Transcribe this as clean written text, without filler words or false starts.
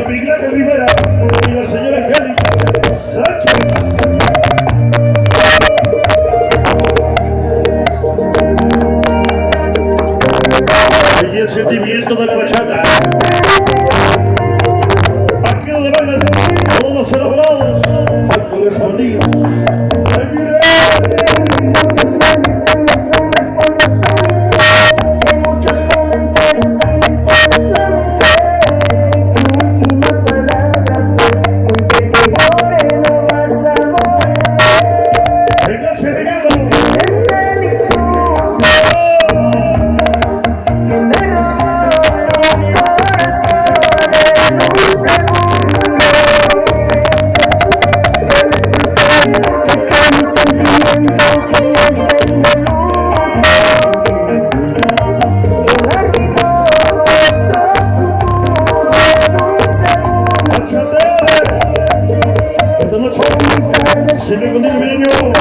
Miguel Rivera y la señora Angélica Sánchez. Y el sentimiento de la bachata. Aquí donde bailan todos los celebrados al correspondido. Siempre contigo, mi niño.